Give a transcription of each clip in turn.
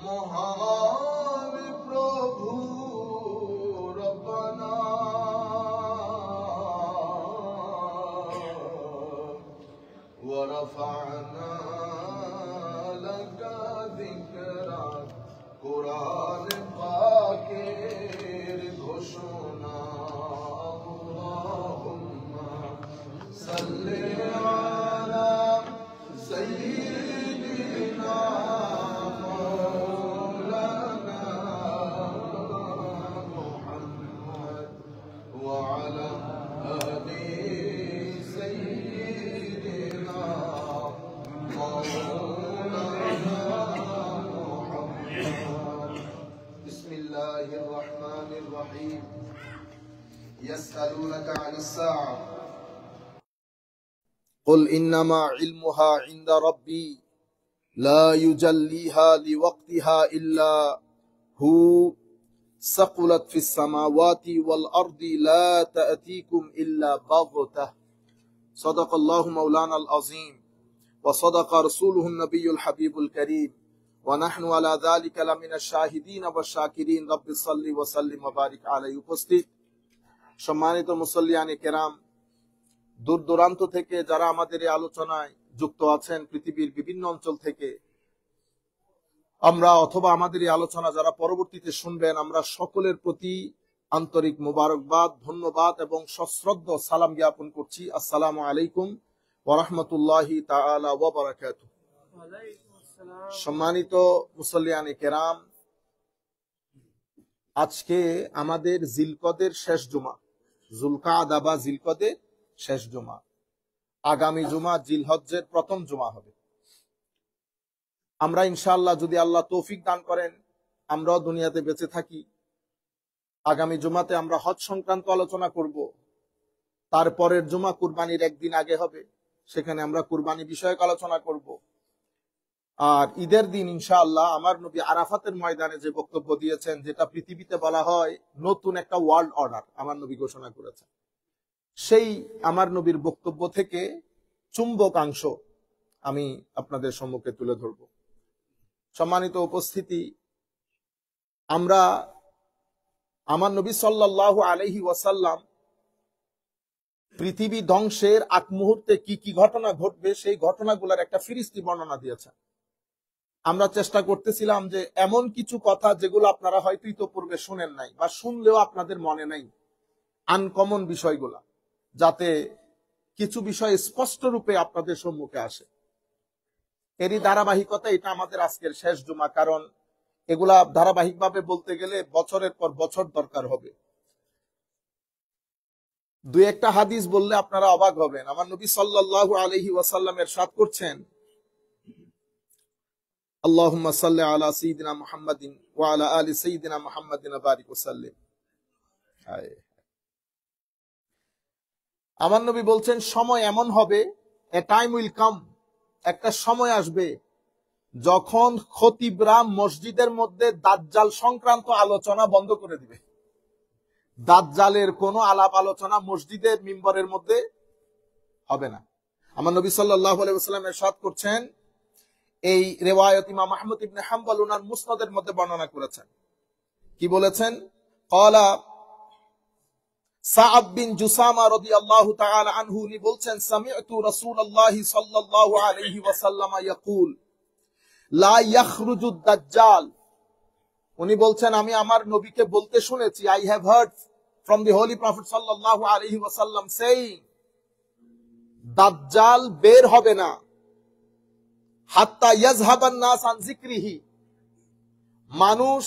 মহান প্রভু রব্বানা ওয়া রাফা'না লাকা যিকরাক কুরআন পাকের ঘোষণা আল্লাহুম্মা সাল্লি আলা সাইয়্যিদিনা মাওলানা মুহাম্মদ ওয়া আলা আলি সাইয়্যিদিনা মাওলানা মুহাম্মদ বিসমিল্লাহির রহমানির রহিম يسألونك عن الساعة قل إنما علمها عند ربي لا يجليها لوقتها إلا هو ثقلت في السماوات والأرض لا تأتيكم إلا بغتة صدق الله مولانا العظيم وصدق رسوله النبي الحبيب الكريم ونحن على ذلك لمن الشاهدين والشاكرين رب صل وسلم وبارك عليه উপস্থিত সম্মানিত মুসল্লিয়ানে কেরাম, দূর দূরান্ত থেকে যারা আমাদের এই আলোচনায় যুক্ত আছেন, পৃথিবীর বিভিন্ন অঞ্চল থেকে আমরা অথবা আমাদের এই আলোচনা যারা পরবর্তীতে শুনবেন, আমরা সকলের প্রতি আন্তরিক মোবারকবাদ, ধন্যবাদ এবং সশ্রদ্ধ সালাম জ্ঞাপন করছি। আসসালামু আলাইকুম ওয়া রাহমাতুল্লাহি তাআলা ওয়া বারাকাতুহু। সম্মানিত মুসল্লিয়ানে কেরাম, আজকে আমাদের জিলকদের শেষ জুমা, জুলকাদা বা জিলকদের শেষ জুমা। আগামী জুমা জিলহজ্জের প্রথম জুমা হবে। আমরা ইনশাআল্লাহ যদি আল্লাহ তৌফিক দান করেন, আমরাও দুনিয়াতে বেঁচে থাকি, আগামী জুমাতে আমরা হজ সংক্রান্ত আলোচনা করব। তারপরের জুমা কুরবানির একদিন আগে হবে, সেখানে আমরা কুরবানি বিষয়ক আলোচনা করব। আর ঈদের দিন ইনশাআল্লাহ আমার নবী আরাফাতের ময়দানে যে বক্তব্য দিয়েছেন, যেটা পৃথিবীতে বলা হয় নতুন একটা ওয়ার্ল্ড অর্ডার আমার নবী ঘোষণা করেছেন, সেই আমার নবীর বক্তব্য থেকে চুম্বকাংশ আমি আপনাদের সম্মুখে তুলে ধরব। সম্মানিত উপস্থিতি, আমরা আমার নবী সাল্লাল্লাহু আলাইহি ওয়াসাল্লাম পৃথিবী ধ্বংসের আগ মুহূর্তে কি কি ঘটনা ঘটবে সেই ঘটনাগুলোর একটা ফিরিস্তি বর্ণনা দিয়েছেন। আমরা চেষ্টা করতেছিলাম যে এমন কিছু কথা যেগুলো আপনারা হয়তো ইতোপূর্বে শুনেন নাই বা শুনলেও আপনাদের মনে নাই, আনকমন বিষয়গুলা, যাতে কিছু বিষয় স্পষ্ট রূপে আপনাদের সম্মুখে আসে। এরই ধারাবাহিকতা এটা আমাদের আজকের শেষ জুমা, কারণ এগুলা ধারাবাহিকভাবে বলতে গেলে বছরের পর বছর দরকার হবে। দুই একটা হাদিস বললে আপনারা অবাক হবেন। আমার নবী সাল্লাল্লাহু আলাইহি ওয়াসাল্লাম ইরশাদ করছেন, আল্লাহুম্মা সাল্লি আলা সাইয়্যিদিনা মুহাম্মাদিন ওয়া আলা আলি সাইয়্যিদিনা মুহাম্মাদিন ওয়া বারিক ওয়া সাল্লিম। আমার নবী বলছেন, সময় এমন হবে, এ টাইম উইল কাম, একটা সময় আসবে যখন খতিবরা মসজিদের মধ্যে দাজ্জাল সংক্রান্ত আলোচনা বন্ধ করে দিবে। দাজ্জালের কোনো আলাপ আলোচনা মসজিদের মিম্বরের মধ্যে হবে না। আমার নবী সাল্লাল্লাহু আলাইহি ওয়াসাল্লাম ইরশাদ করছেন, এই রিওয়ায়াত ইমাম আহমদ ইবনে হাম্বল ওনার মুসনাদের মধ্যে বর্ণনা করেছেন। কি বলেছেন? ক্বালা সাআদ বিন জুসামা রাদিয়াল্লাহু তাআলা আনহু, উনি বলছেন, সামি'তু রাসূলুল্লাহি সাল্লাল্লাহু আলাইহি ওয়াসাল্লাম ইয়াকুল লা ইয়াখরুজুদ দাজ্জাল। উনি বলছেন, আমি আমার নবীকে বলতে শুনেছি, I have heard from the holy prophet sallallahu alaihi wasallam saying, দাজ্জাল বের হবে না হাত্তা ইয়াযহাবান নাস আন যিকরিহি। মানুষ,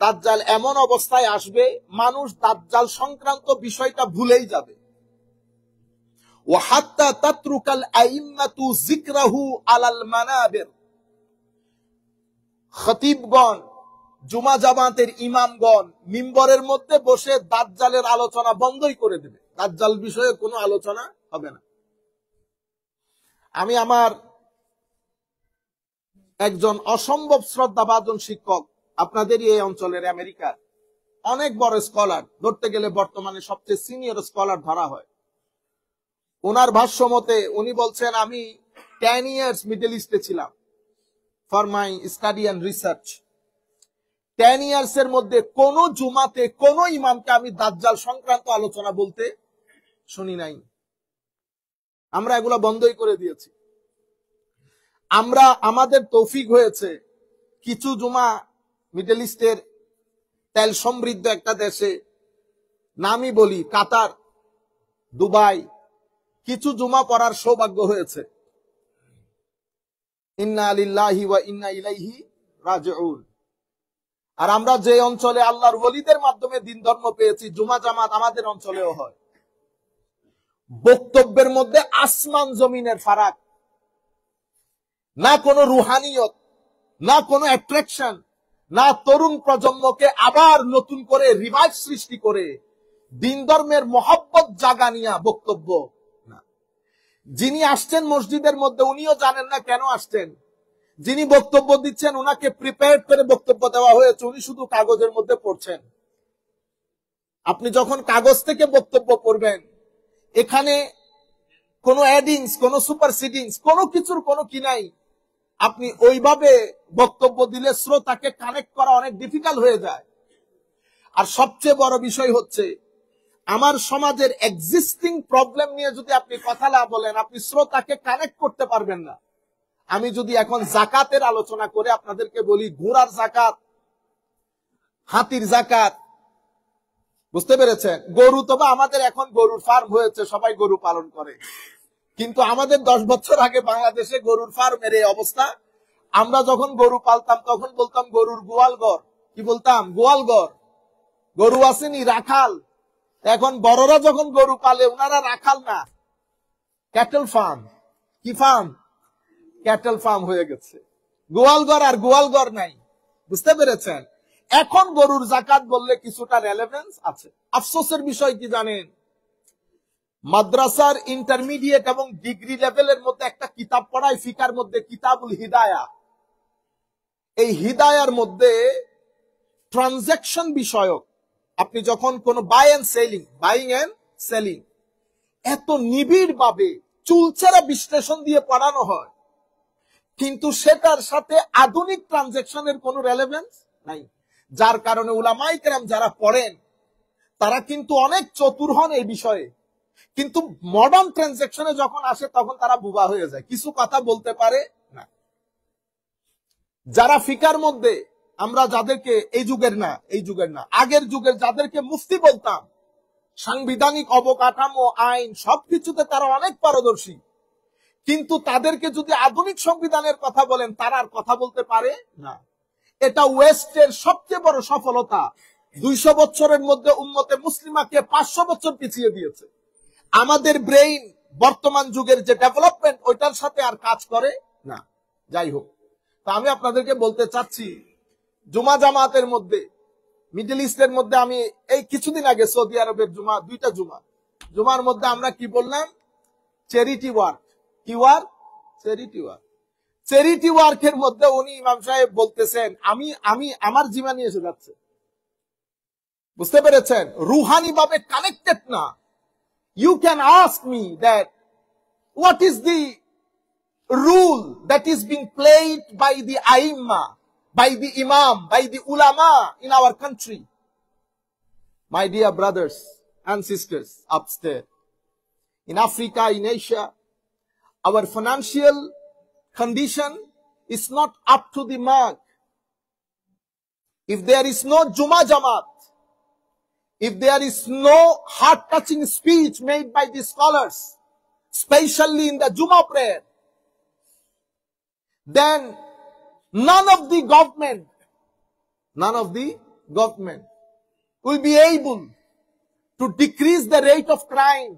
দাজ্জাল এমন অবস্থায় আসবে, মানুষ দাজ্জাল সংক্রান্ত বিষয়টা ভুলেই যাবে। ওয়া হাত্তা তাতরুকাল আইম্মাতু যিকরাহু আলাল মানাবির। খতিবগণ, জুমা জামাতের ইমামগণ মিম্বরের মধ্যে বসে দাজ্জালের আলোচনা বন্ধই করে দেবে, দাজ্জাল বিষয়ে কোনো আলোচনা হবে না। আমি আমার একজন অসম্ভব শ্রদ্ধাভাজন শিক্ষক, আপনাদেরই এই অঞ্চলের, আমেরিকার অনেক বড় স্কলার, ধরতে গেলে বর্তমানে সবচেয়ে সিনিয়র স্কলার ধরা হয়, ওনার ভাষ্য মতে উনি বলছেন, আমি 10 years মিডল ইস্টে ছিলাম for my study and research. 10 years এর মধ্যে কোন জুমাতে কোন ইমামকে আমি দাজ্জাল সংক্রান্ত আলোচনা বলতে শুনি নাই। আমরা এগুলো বন্ধই করে দিয়েছি। আমরা আমাদের তৌফিক হয়েছে কিছু জুমা মিডল ইস্টের তেল সমৃদ্ধ একটা দেশে, নামই বলি কাতার, দুবাই, কিছু জুমা পড়ার সৌভাগ্য হয়েছে। ইন্না লিল্লাহি ওয়া ইন্না ইলাইহি রাজিউন। আর আমরা যে অঞ্চলে আল্লাহর ওলিদের মাধ্যমে দিন ধর্ম পেয়েছি, জুমা জামাত আমাদের অঞ্চলেও হয়। বক্তব্যের মধ্যে আসমান জমিনের ফারাক, না কোনো রুহানিয়ত, না কোনো অ্যাট্রাকশন, না তরুণ প্রজন্মকে আবার নতুন করে রিভাইভ সৃষ্টি করে দিন ধর্মের মহব্বত জাগানিয়া বক্তব্য না। যিনি আসছেন মসজিদের মধ্যে উনিও জানেন না কেন আসছেন। যিনি বক্তব্য দিচ্ছেন ওনাকে প্রিপেয়ার করে বক্তব্য দেওয়া হয়েছে, উনি শুধু কাগজের মধ্যে পড়ছেন। আপনি যখন কাগজ থেকে বক্তব্য পড়বেন, এখানে কোনো অ্যাডিংস, কোনো সুপারসিডিংস, কোনো কিছুর কোনো কি নাই। আপনি ওইভাবে বক্তব্য দিলে শ্রোতাকে কানেক্ট করা অনেক ডিফিকাল্ট হয়ে যায়। আর সবচেয়ে বড় বিষয় হচ্ছে, আমার সমাজের এক্সিস্টিং প্রবলেম নিয়ে যদি আপনি কথা না বলেন, আপনি শ্রোতাকে কানেক্ট করতে পারবেন না। আমি যদি এখন জাকাতের আলোচনা করে আপনাদেরকে বলি ঘোড়ার জাকাত, হাতির জাকাত, বুঝতে পেরেছেন? গরু তো বা আমাদের এখন গরুর ফার্ম হয়েছে, সবাই গরু পালন করে, কিন্তু আমাদের 10 বছর আগে বাংলাদেশে গরুর ফার্মের এই অবস্থা। আমরা যখন গরু পালতাম তখন বলতাম গরুর গোয়ালঘর। কি বলতাম? গোয়ালঘর। গরু আসেনি, রাখাল। এখন বড়রা যখন গরু পালে ওনারা রাখাল না, ক্যাটেল ফার্ম। কি ফার্ম? ক্যাটেল ফার্ম হয়ে গেছে। গোয়ালঘর আর গোয়ালঘর নাই। বুঝতে পেরেছেন? এখন গরুর জাকাত বললে কিছুটা রেলেভেন্স আছে। আফসোসের বিষয় কি জানেন? মাদ্রাসার ইন্টারমিডিয়েট এবং ডিগ্রি লেভেলের মধ্যে একটা কিতাব পড়ায় ফিকার মধ্যে, কিতাবুল হিদায়া। এই হিদায়ার মধ্যে ট্রানজাকশন বিষয়ক, আপনি যখন কোন বাইং এন্ড সেলিং, এত নিবিড় ভাবে চুলচেরা বিশ্লেষণ দিয়ে পড়ানো হয়, কিন্তু সেটার সাথে আধুনিক ট্রানজাকশনের কোনো রেলেভেন্স নাই। যার কারণে উলামায়ে কেরাম যারা পড়েন তারা কিন্তু অনেক চতুর হন এই বিষয়ে, কিন্তু মডার্ন ট্রানজাকশনে যখন আসে তখন তারা বুবা হয়ে যায়, কিছু কথা বলতে পারে না। যারা ফিকার মধ্যে আমরা যাদেরকে এই যুগের না আগের যুগের যাদেরকে মুফতি বলতাম, সাংবিধানিক অবকাঠামো, আইন সবকিছুতে তারা অনেক পারদর্শী, কিন্তু তাদেরকে যদি আধুনিক সংবিধানের কথা বলেন তারা আর কথা বলতে পারে না। এটা ওয়েস্টের সবচেয়ে বড় সফলতা। 200 বছরের মধ্যে উম্মতে মুসলিমাকে 500 বছর পিছিয়ে দিয়েছে। আমাদের ব্রেইন বর্তমান যুগের যে ডেভেলপমেন্ট ওইটার সাথে আর কাজ করে না। যাই হোক, তা আমি আপনাদেরকে বলতে চাচ্ছি, জুমা জামাতের মধ্যে মিডল ইস্টের মধ্যে, আমি এই কিছুদিন আগে সৌদি আরবের জুমা, 2টা জুমার মধ্যে আমরা কি বললাম? Charity work. কি ওয়ার্ক? Charity work. চ্যারিটি ওয়ার্কের মধ্যে উনি ইমাম সাহেব বলতেছেন আমি আমার জিমা নিয়ে এসে যাচ্ছে। বুঝতে পেরেছেন? রুহানি ভাবে কানেক্টেড না। You can ask me that what is the rule that is being played by the aimma, by the imam, by the ulama in our country. My dear brothers and sisters upstairs, in Africa, in Asia, our financial condition is not up to the mark. If there is no Juma Jamaat, if there is no heart-touching speech made by the scholars, especially in the Juma prayer, then none of the government will be able to decrease the rate of crime,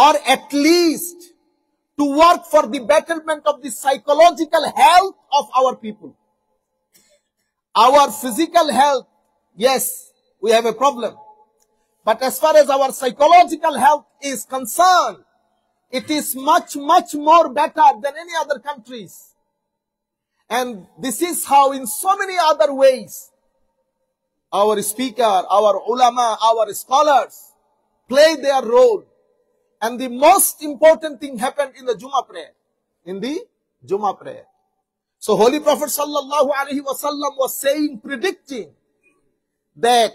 or at least to work for the betterment of the psychological health of our people. Our physical health, yes, we have a problem. But as far as our psychological health is concerned, it is much, much more better than any other countries. And this is how in so many other ways, our speaker, our ulama, our scholars play their role. And the most important thing happened in the Jummah prayer. In the Jummah prayer. So Holy Prophet sallallahu alaihi wasallam was saying, predicting that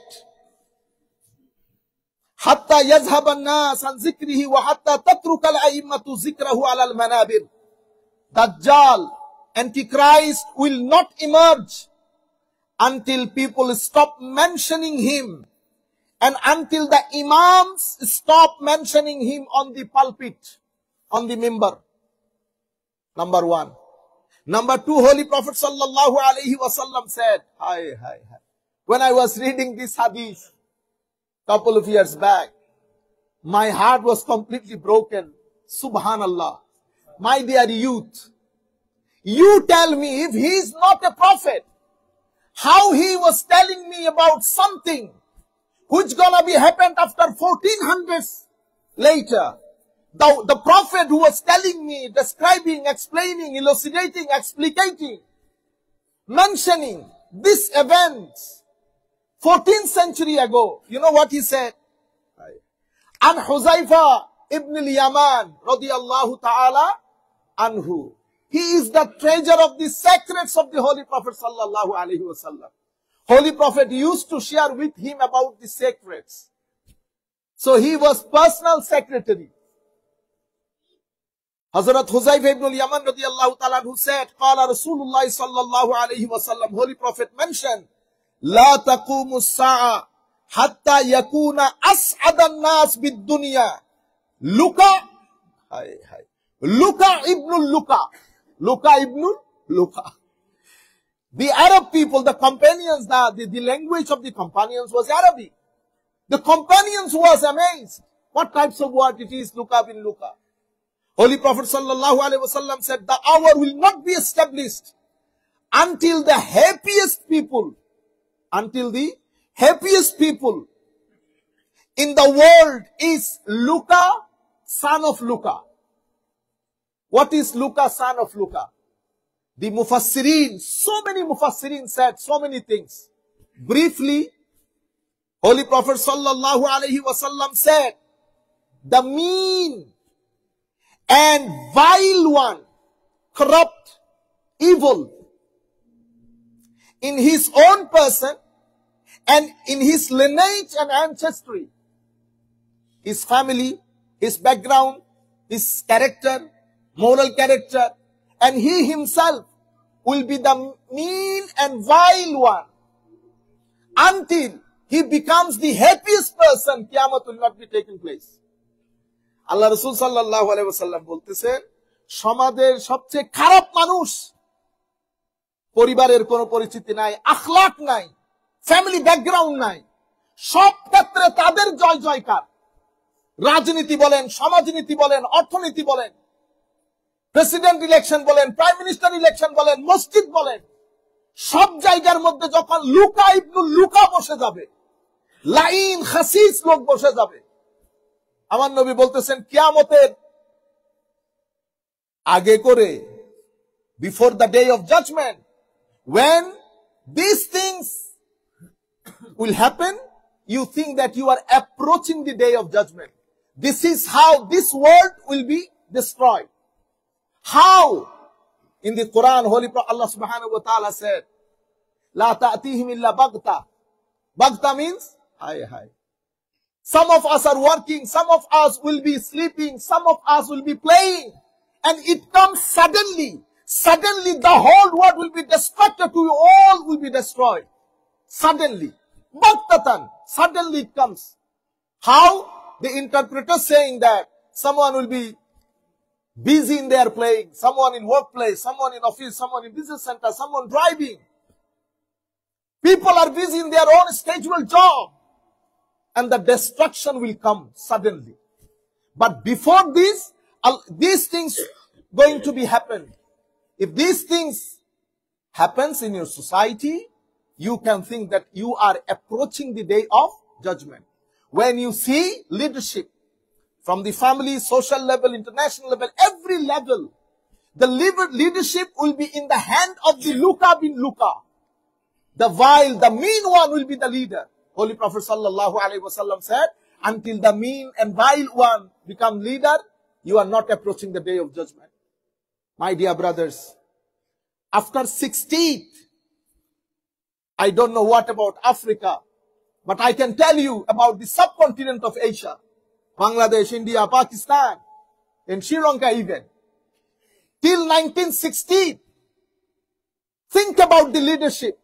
hatta yazhab an-nas an zikrihi wa hatta tatruka al-a'immatu zikrahu ala al-manabir. Dajjal, Antichrist, will not emerge until people stop mentioning him and until the imams stop mentioning him on the pulpit, on the mimbar. Number one. Number two, Holy Prophet sallallahu alaihi wasallam said, when I was reading this hadith couple of years back, my heart was completely broken. Subhanallah. My dear youth, you tell me, if he is not a prophet, how he was telling me about something which gonna be happened after 1400s later. The prophet who was telling me, describing, explaining, elucidating, explicating, mentioning this event 14th century ago, you know what he said? An Huzaifa ibn al-Yaman radiyallahu ta'ala anhu. He is the treasure of the secrets of the Holy Prophet sallallahu alaihi wasallam. Holy Prophet used to share with him about the secrets. So he was personal secretary. Hazrat Huzaifa ibn al-Yaman radiyallahu ta'ala anhu said, Qala Rasulullah sallallahu alaihi wasallam, Holy Prophet mentioned, La taqumu as-sa'a hatta yakuna as'adan nas bid-dunya. Luka ibn Luka. Luka ibn Luka. The Arab people, the companions, the language of the companions was Arabic. The companions was amazed. What types of word it is, Luka ibn Luka? Holy Prophet sallallahu alaihi wasallam said, the hour will not be established until the happiest people in the world is Luka, son of Luka. What is Luka, son of Luka? The Mufassirin, so many Mufassirin said so many things. Briefly, Holy Prophet sallallahu alaihi wasallam said, the mean and vile one, corrupt, evil, in his own person and in his lineage and ancestry, his family, his background, his character, moral character, and he himself will be the mean and vile one until he becomes the happiest person. Qiyamah will not be taking place. Allah Rasul sallallahu alaihi wasallam বলতেছেন, সমাজের সবচেয়ে খারাপ মানুষ, পরিবারের কোনো পরিচিতি নাই, আখলাক নাই, ফ্যামিলি ব্যাকগ্রাউন্ড নাই, সব ক্ষেত্রে তাদের জয় জয়কার। রাজনীতি বলেন, সমাজনীতি বলেন, অর্থনীতি বলেন, প্রেসিডেন্ট ইলেকশন বলেন, প্রাইম মিনিস্টার ইলেকশন বলেন, মসজিদ বলেন, সব জায়গার মধ্যে যখন লুকা ইবনুল লুকা বসে যাবে, লাইন খাসিস লোক বসে যাবে, আমার নবী বলতেছেন কিয়ামতের আগে করে, before the day of judgment, when these things will happen, you think that you are approaching the day of judgment. This is how this world will be destroyed. How? In the Quran, Holy Prophet Allah subhanahu wa ta'ala said, La ta'tihim illa baghta. Baghta means, hi. Some of us are working, some of us will be sleeping, some of us will be playing. And it comes suddenly. Suddenly the whole world will be destructed to you, all will be destroyed. Suddenly. Baghtatan. Suddenly it comes. How? The interpreter saying that someone will be busy in their playing, someone in workplace, someone in office, someone in business center, someone driving. People are busy in their own scheduled job. And the destruction will come suddenly. But before this, these things going to be happened. If these things happens in your society, you can think that you are approaching the day of judgment. When you see leadership from the family, social level, international level, every level, the leadership will be in the hand of the Luka bin Luka. The vile, the mean one will be the leader. Holy Prophet sallallahu alaihi wasallam said, until the mean and vile one become leader, you are not approaching the day of judgment. My dear brothers, After 16th, I don't know what about Africa, but I can tell you about the subcontinent of Asia. Bangladesh, India, Pakistan, and Sri Lanka even. Till 1960, think about the leadership.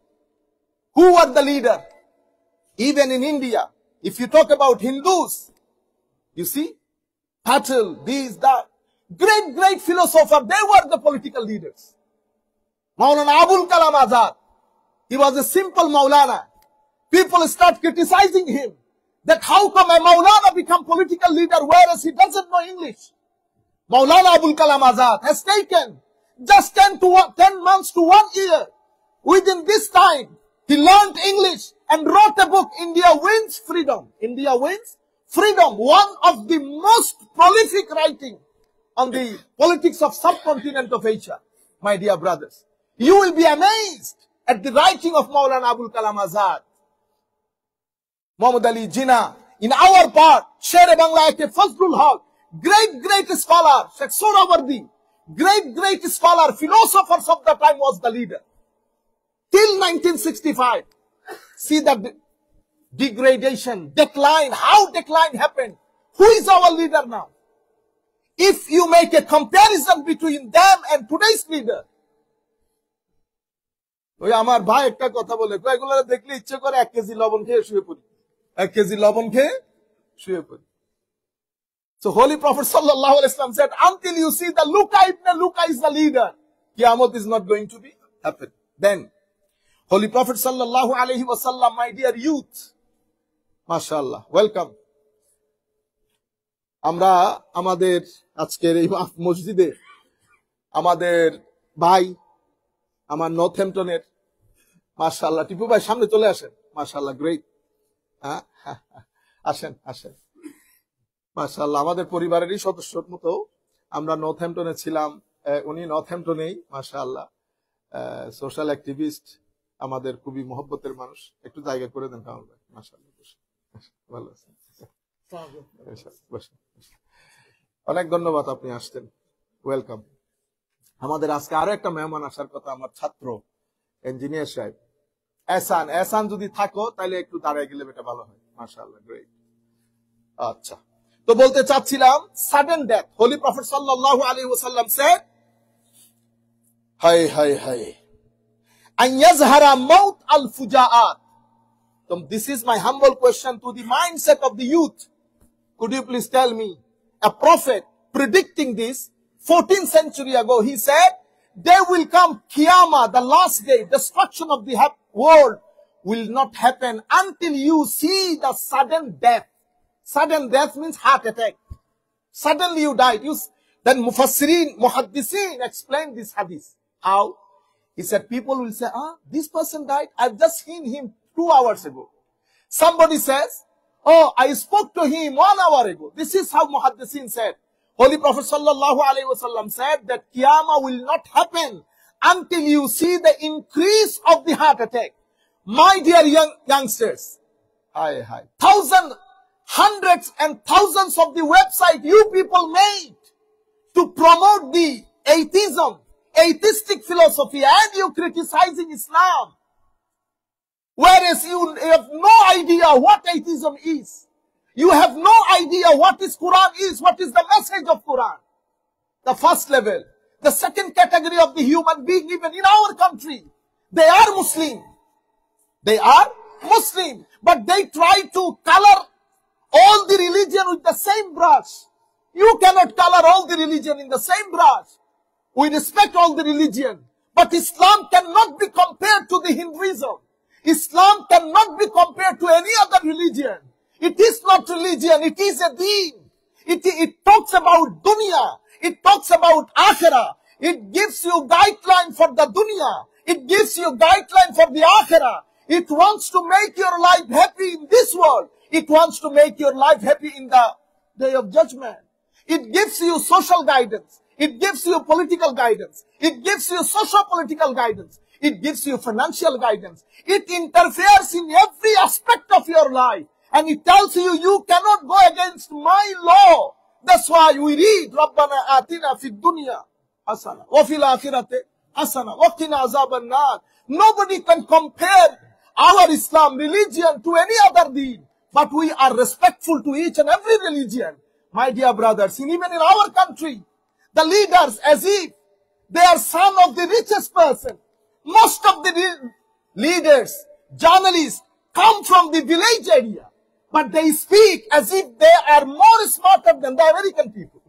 Who was the leader? Even in India, if you talk about Hindus, you see, Patel, these, that, great philosopher, they were the political leaders. Maulana Abul Kalam Azad, he was a simple Maulana. People start criticizing him that how come a Maulana become political leader whereas he doesn't know English. Maulana Abul Kalam Azad has taken just 10 months to 1 year. Within this time, he learned English and wrote a book, India Wins Freedom. India Wins Freedom, one of the most prolific writing on the politics of subcontinent of Asia, my dear brothers. You will be amazed at the writing of Maulana Abul Kalam Azad. Muhammad Ali Jinnah, in our part, Sher-e Bangla Eke Fazlul Haq, great scholar, Sheikh Sohrawardi, great scholar, philosophers of the time was the leader. Till 1965, see the degradation, decline, how decline happened. Who is our leader now? If you make a comparison between them and today's leader, ওই আমার ভাই একটা কথা বলে এগুলো দেখলে ইচ্ছে করে 1 কেজি লবণ খেয়ে শুয়ে পড়ি 1 কেজি লবণ খেয়ে শুয়ে পড়ি So Holy Prophet sallallahu alaihi wasallam said, until you see the Luka ibn Luka is the leader, Qiyamah is not going to be happen. Then Holy Prophet sallallahu alaihi wasallam, my dear youth, mashallah, welcome. আমরা আমাদের আজকের এই মসজিদে আমাদের ভাই আমার নর্থহ্যাম্পটনের মাশাআল্লাহ টিপু ভাই সামনে চলে আসেন মাশাআল্লাহ গ্রেট আসেন মাশাআল্লাহ আমাদের পরিবারেরই সদস্যর মতো আমরা নর্থহ্যাম্পটনে ছিলাম উনি নর্থহ্যাম্পটনেই মাশাআল্লাহ সোশ্যাল অ্যাক্টিভিস্ট আমাদের খুবই মহব্বতের মানুষ একটু জায়গা করে দেন কামাল ভাই মাশাআল্লাহ ভালো আছেন অনেক ধন্যবাদ আপনি আসছেন ওয়েলকাম আমাদের আজকে আরো একটা মেহমান আসার কথা আমার ছাত্র ইঞ্জিনিয়ার সাহেব এহসান যদি থাকো তাহলে একটু দাঁড়ায় গেলে এটা ভালো হয় মাশাআল্লাহ গ্রেট আচ্ছা তো বলতে চাচ্ছিলাম সাডেন ডেথ হোলি প্রফেট সাল্লাল্লাহু আলাইহি ওয়াসাল্লাম shed hi An ইয়াজহারা Maut Al ফুজাআত So this is my humble question to the mindset of the youth. Could you please tell me, a prophet predicting this 14th century ago, he said, there will come Qiyamah, the last day, destruction of the world will not happen until you see the sudden death. Sudden death means heart attack. Suddenly you died. Then Muhaddiseen explained this hadith. How? He said, people will say, this person died. I've just seen him 2 hours ago. Somebody says, I spoke to him 1 hour ago. This is how Muhaddiseen said. Holy Prophet sallallahu alaihi wasallam said that Qiyamah will not happen until you see the increase of the heart attack. My dear youngsters, hundreds and thousands of the website you people made to promote the atheistic philosophy, and you criticizing Islam. Whereas you have no idea what atheism is. You have no idea what is Quran is, what is the message of Quran. The first level. The second category of the human being, even in our country, they are Muslim. They are Muslim. But they try to color all the religion with the same brush. You cannot color all the religion in the same brush. We respect all the religion. But Islam cannot be compared to the Hinduism. Islam cannot be compared to any other religion. It is not religion, it is a deen. It talks about dunya. It talks about akhirah. It gives you guideline for the dunya. It gives you guideline for the akhirah. It wants to make your life happy in this world. It wants to make your life happy in the day of judgment. It gives you social guidance. It gives you political guidance. It gives you socio-political guidance. It gives you financial guidance. It interferes in every aspect of your life. And it tells you, you cannot go against my law. That's why we read, Rabbana atina fid dunya hasana, wa fil akhirati حسنة وقنا عذاب النار. Nobody can compare our Islam religion to any other deen, but we are respectful to each and every religion. My dear brothers, even in our country, the leaders, as if they are son of the richest person. Most of the leaders, journalists, come from the village area, but they speak as if they are more smarter than the American people.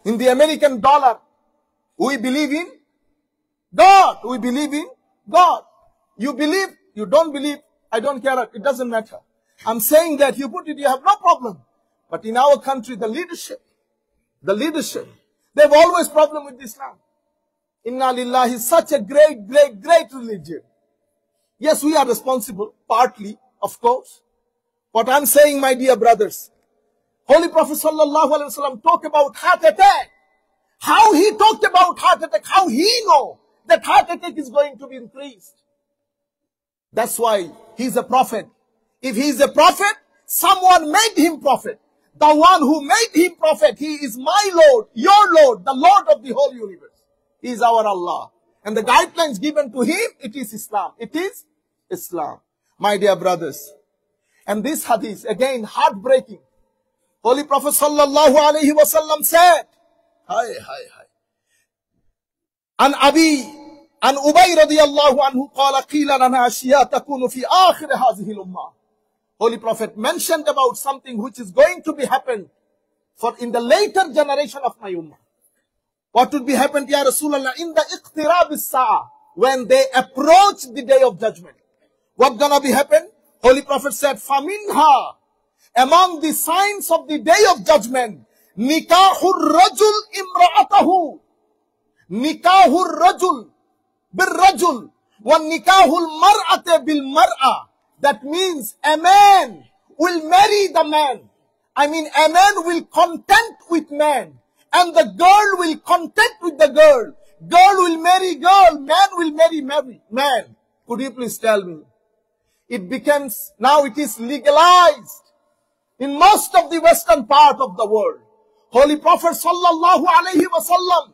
In the American dollar, we believe in God. We believe in God. You believe, you don't believe, I don't care, it doesn't matter. I'm saying that you put it, you have no problem. But in our country, the leadership, they have always problem with Islam. Inna lillahi is such a great religion. Yes, we are responsible, partly, of course. What I'm saying, my dear brothers, Holy Prophet sallallahu alaihi wasallam talked about heart attack. How he talked about heart attack, how he know that heart attack is going to be increased. That's why he's a prophet. If he is a prophet, someone made him prophet. The one who made him prophet, he is my Lord, your Lord, the Lord of the whole universe. He is our Allah. And the guidelines given to him, it is Islam. It is Islam. My dear brothers. And this hadith, again, heartbreaking. Holy Prophet sallallahu alaihi wasallam said, An Ubay radiyallahu anhu qala qila lana ashiya takunu fi akhir hadhihi al-ummah. Holy Prophet mentioned about something which is going to be happen for in the later generation of my ummah. What would be happened, Ya Rasulullah, in the iqtirab as-sa'a, when they approach the day of judgment? What gonna be happen? Holy Prophet said, Faminha, among the signs of the day of judgment, nikahur rajul imra'atahu, nikahur rajul bil rajul, wa nikahul mar'ate bil mar'a. That means a man will marry the man. I mean, a man will content with man. And the girl will content with the girl. Girl will marry girl. Man will marry man. Could you please tell me? It becomes, now it is legalized in most of the western part of the world. Holy Prophet sallallahu alaihi wasallam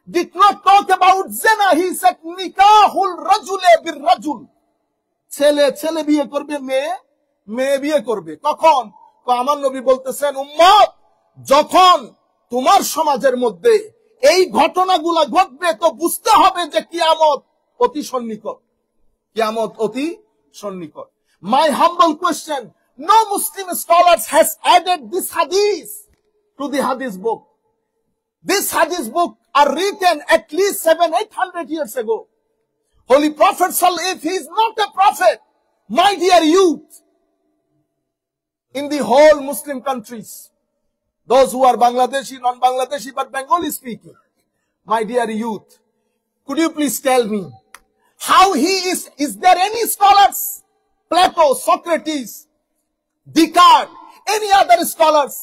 did not talk about zina. He said, nikahul rajule bir rajul. ছেলে বিয়ে করবে, মেয়ে বিয়ে করবে। কখন? আমার নবী বলতেছেন, উম্মত, যখন তোমার সমাজের মধ্যে এই ঘটনাগুলা ঘটবে, তো বুঝতে হবে যে কিয়ামত অতি সন্নিকট। কিয়ামত অতি সন্নিকট। My humble question, no Muslim scholars has added this hadith to the hadith book. This hadith book are written at least 700-800 years ago. Holy Prophet sallallahu, if he is not a prophet, my dear youth, in the whole Muslim countries, those who are Bangladeshi, non-Bangladeshi, but Bengali speaking, my dear youth, could you please tell me, how he is there any scholars, Plato, Socrates, Descartes, any other scholars,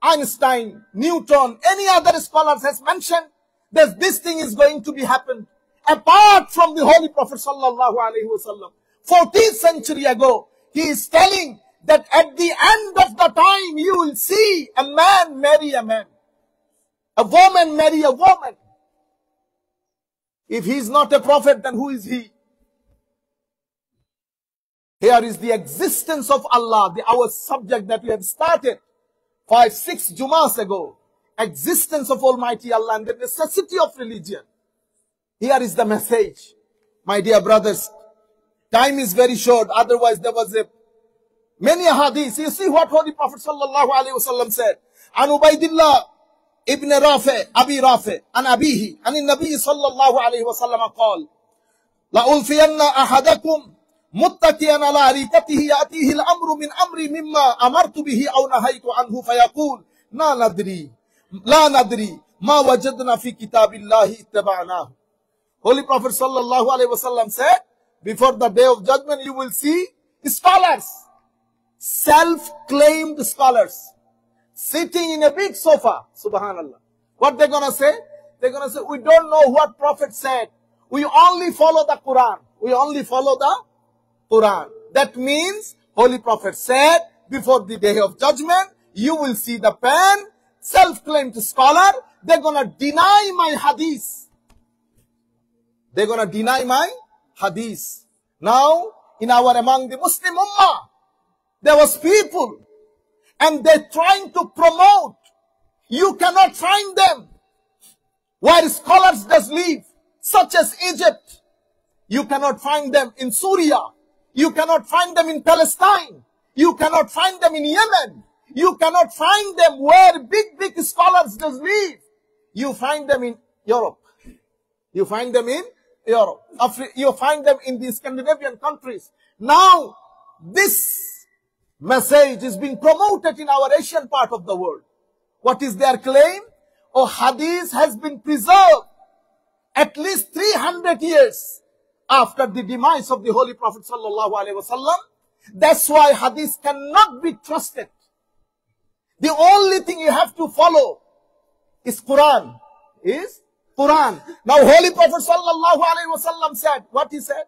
Einstein, Newton, any other scholars has mentioned that this thing is going to be happened? Apart from the Holy Prophet sallallahu alaihi wasallam, 14th century ago, he is telling that at the end of the time, you will see a man marry a man, a woman marry a woman. If he is not a prophet, then who is he? Here is the existence of Allah, our subject that we have started 5-6 Jumas ago. Existence of Almighty Allah and the necessity of religion. Here is the message. My dear brothers, time is very short. Otherwise, there was many hadiths. You see what Holy Prophet sallallahu alaihi wasallam said. An Ubaydillah ibn Rafi, Abi Rafi, an Abihi, an Nabi sallallahu alaihi wasallam qala, La ulfiyanna ahadakum muttakiyan ala arikatihi ya'tihi al-amru min amri mimma amartu bihi aw nahaytu anhu fayaqul, la nadri, ma wajadna fi kitabillahi ittaba'nahu. Holy Prophet sallallahu alaihi wasallam said, before the day of judgment, you will see scholars, self-claimed scholars, sitting in a big sofa. Subhanallah. What they're gonna say? They're gonna say, we don't know what Prophet said. We only follow the Quran. We only follow the Quran. That means, Holy Prophet said, before the day of judgment, you will see the pen, self-claimed scholar, they're gonna deny my hadith. They're gonna deny my hadith. Now, among the Muslim Ummah, there was people, and they're trying to promote. You cannot find them where scholars does live, such as Egypt. You cannot find them in Syria. You cannot find them in Palestine. You cannot find them in Yemen. You cannot find them where big scholars does live. You find them in Europe. You find them in Europe. You find them in the Scandinavian countries. Now, this message is being promoted in our Asian part of the world. What is their claim? Oh, hadith has been preserved at least 300 years after the demise of the Holy Prophet sallallahu alaihi wasallam. That's why hadith cannot be trusted. The only thing you have to follow is Quran. Now, Holy Prophet sallallahu alaihi wasallam said, what he said?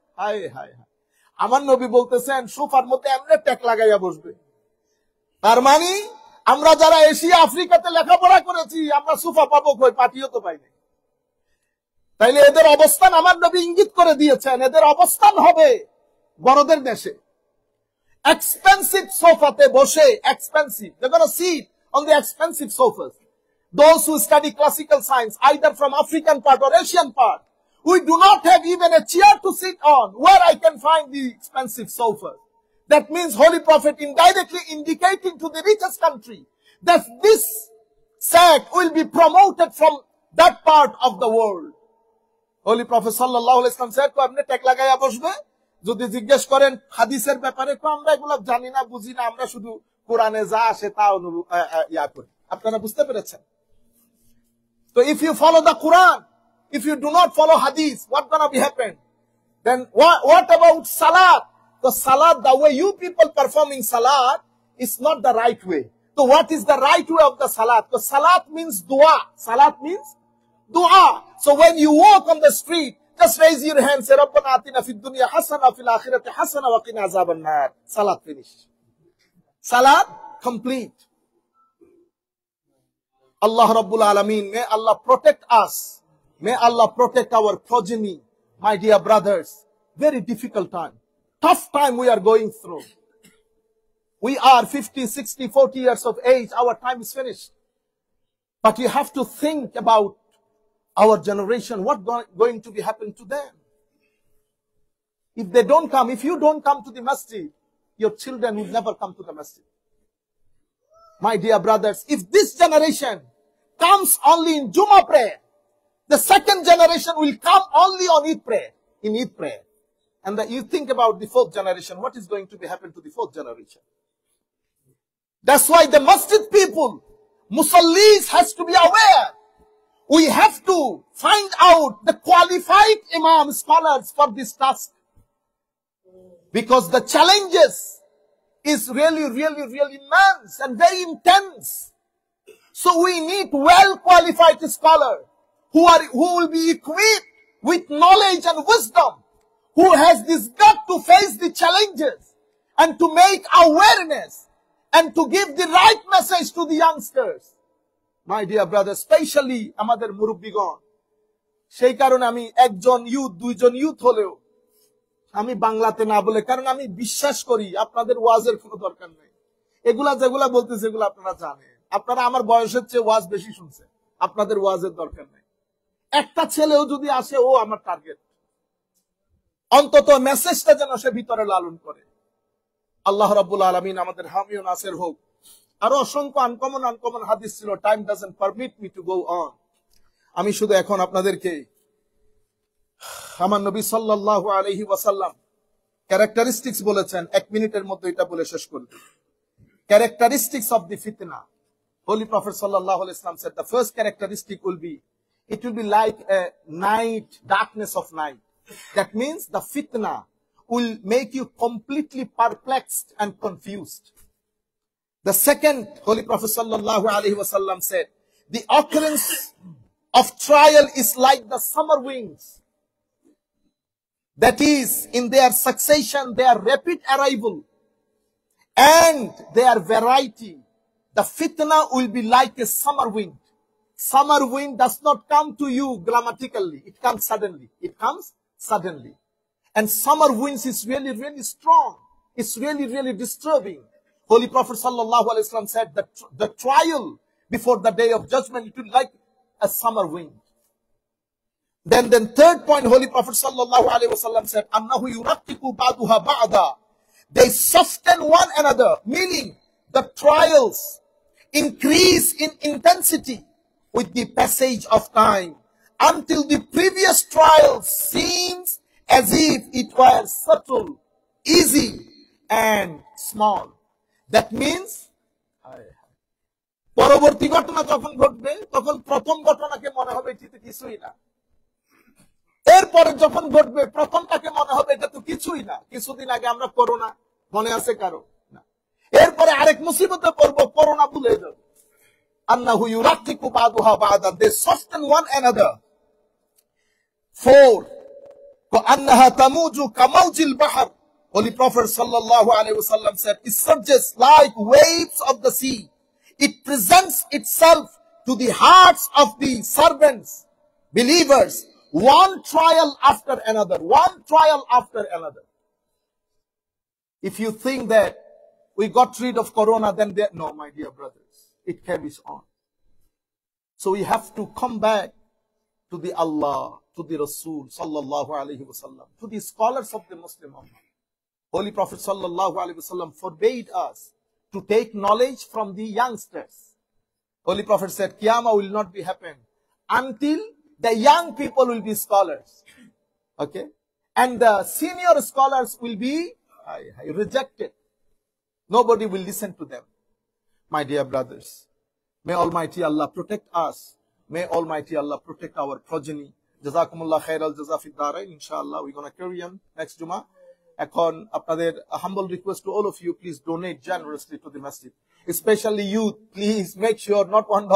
আমার নবী বলতেছেন সোফার মধ্যে এমনি ট্যাক লাগাইয়া বসবে। তার মানে আমরা যারা এশিয়া আফ্রিকাতে লেখাপড়া করেছি আমরা সোফা পাবো কই, পাটিও তো পাই না। তাইলে এদের অবস্থান আমার নবী ইঙ্গিত করে দিয়েছেন, এদের অবস্থান হবে বড়দের দেশে। Expensive সোফাতে বসে, expensive. They're going to sit on the expensive sofas. Those who study classical science, either from African part or Asian part, we do not have even a chair to sit on. Where I can find the expensive sofas? That means Holy Prophet indirectly indicating to the richest country that this sect will be promoted from that part of the world. Holy Prophet sallallahu alaihi wasallam said, "আপনি take লাগাইয়া বসবে, যদি জিজ্ঞেস করেন হাদিসের ব্যাপারে, আমরা এগুলো জানি না, বুঝি না, আমরা শুধু কোরআনে যা আসে তা ইয়া করি।" আপনারা বুঝতে পেরেছেন? So if you follow the Quran, if you do not follow hadith, what's gonna be happen? Then what about salat? The salat, the way you people performing salat is not the right way. So what is the right way of the salat? Because salat means dua. Salat means dua. So when you walk on the street, just raise your hand, say, Rabbana atina fid dunya hasana fil akhirati hasana wa qina azaban nar. Salat finished. Salat complete. Allah Rabbul Alameen, may Allah protect us. May Allah protect our progeny. My dear brothers, very difficult time. Tough time we are going through. We are 50, 60, 40 years of age. Our time is finished. But you have to think about our generation. What's going to be happen to them? If they don't come, if you don't come to the masjid, your children will never come to the masjid. My dear brothers, if this generation comes only in Jummah prayer, the second generation will come only on Eid prayer, in Eid prayer. And you think about the fourth generation, what is going to be happen to the fourth generation? That's why the masjid people, musallis, has to be aware. We have to find out the qualified imam scholars for this task. Because the challenges is really immense and very intense. So we need well-qualified scholars who will be equipped with knowledge and wisdom, who has this gut to face the challenges and to make awareness and to give the right message to the youngsters. My dear brothers, especially আমাদের মুরব্বিগণ, সেই কারণে আমি একজন youth, দুইজন youth হলেও আমি বাংলাতে না বলে, কারণ আমি বিশ্বাস করি আপনাদের ওয়াজের কোনো দরকার নেই। এগুলা যেগুলা বলতেছে এগুলো আপনারা জানেন। আপনারা আমার বয়সের চেয়ে ওয়াজ বেশি শুনছেন, আপনাদের ওয়াজের দরকার নেই। একটা ছেলেও যদি আসে, ও আমার টার্গেট। অন্তত মেসেজটা যেন সে ভিতরে লালন করে। আল্লাহ রাব্বুল আলামিন আমাদের হামি ও নাসির হোক। আরো অসংখ্য আনকমন হাদিস ছিল, time doesn't permit me to go on. আমি শুধু এখন আপনাদেরকে আমার নবী সাল্লাল্লাহু আলাইহি ওয়াসাল্লাম ক্যারেক্টারিস্টিক্স বলেছেন, 1 মিনিটের মধ্যে এটা বলে শেষ করব। Characteristics of the fitna. Holy Prophet sallallahu alaihi wasallam said the first characteristic will be, it will be like a night, darkness of night. That means the fitna will make you completely perplexed and confused. The second, Holy Prophet sallallahu alaihi wasallam said, the occurrence of trial is like the summer winds. That is, in their succession, their rapid arrival, and their variety, the fitna will be like a summer wind. Summer wind does not come to you grammatically. It comes suddenly. It comes suddenly. And summer winds is really, really strong. It's really, really disturbing. Holy Prophet sallallahu alaihi wasallam said that the trial before the day of judgment, it will be like a summer wind. Then third point, Holy Prophet sallallahu alaihi wasallam said, "Annahu yurattiqu ba'duha ba'da." They soften one another, meaning the trials increase in intensity with the passage of time until the previous trial seems as if it was subtle, easy, and small. That means, পরবর্তী ঘটনা যখন ঘটবে তখন প্রথম ঘটনাকে মনে হবে এটি কিছুই না। এরপরে যখন ঘটবে প্রথমটাকে মনে হবে এটা তো কিছুই না। কিছুদিন আগে আমরা করোনা, মনে আছে কারো? না। এরপরে আরেক মুসিবতে পড়বো, করোনা ভুলে যাবে। আন্নাহু ইউরাক্কিকু বাদুহা বাদা, they soften one another. 4. وأنها تموج كموج البحر. Holy Prophet sallallahu alaihi wasallam said, it surges like waves of the sea. It presents itself to the hearts of the servants, believers, one trial after another, one trial after another. If you think that we got rid of corona, then no, my dear brothers, it carries on. So we have to come back to the Allah, to the Rasul sallallahu alaihi wasallam, to the scholars of the Muslim Ummah. Holy Prophet sallallahu alaihi wasallam forbade us to take knowledge from the youngsters. Holy Prophet said, Qiyamah will not be happen until the young people will be scholars. Okay? And the senior scholars will be rejected. Nobody will listen to them. My dear brothers, may Almighty Allah protect us. May Almighty Allah protect our progeny. Jazakumullah khair al-jaza fid darain. Inshallah, we're going to carry on next Jummah. এখন আপনাদের humble request to all of you, please donate generously to the masjid, especially youth. Please make sure not $1.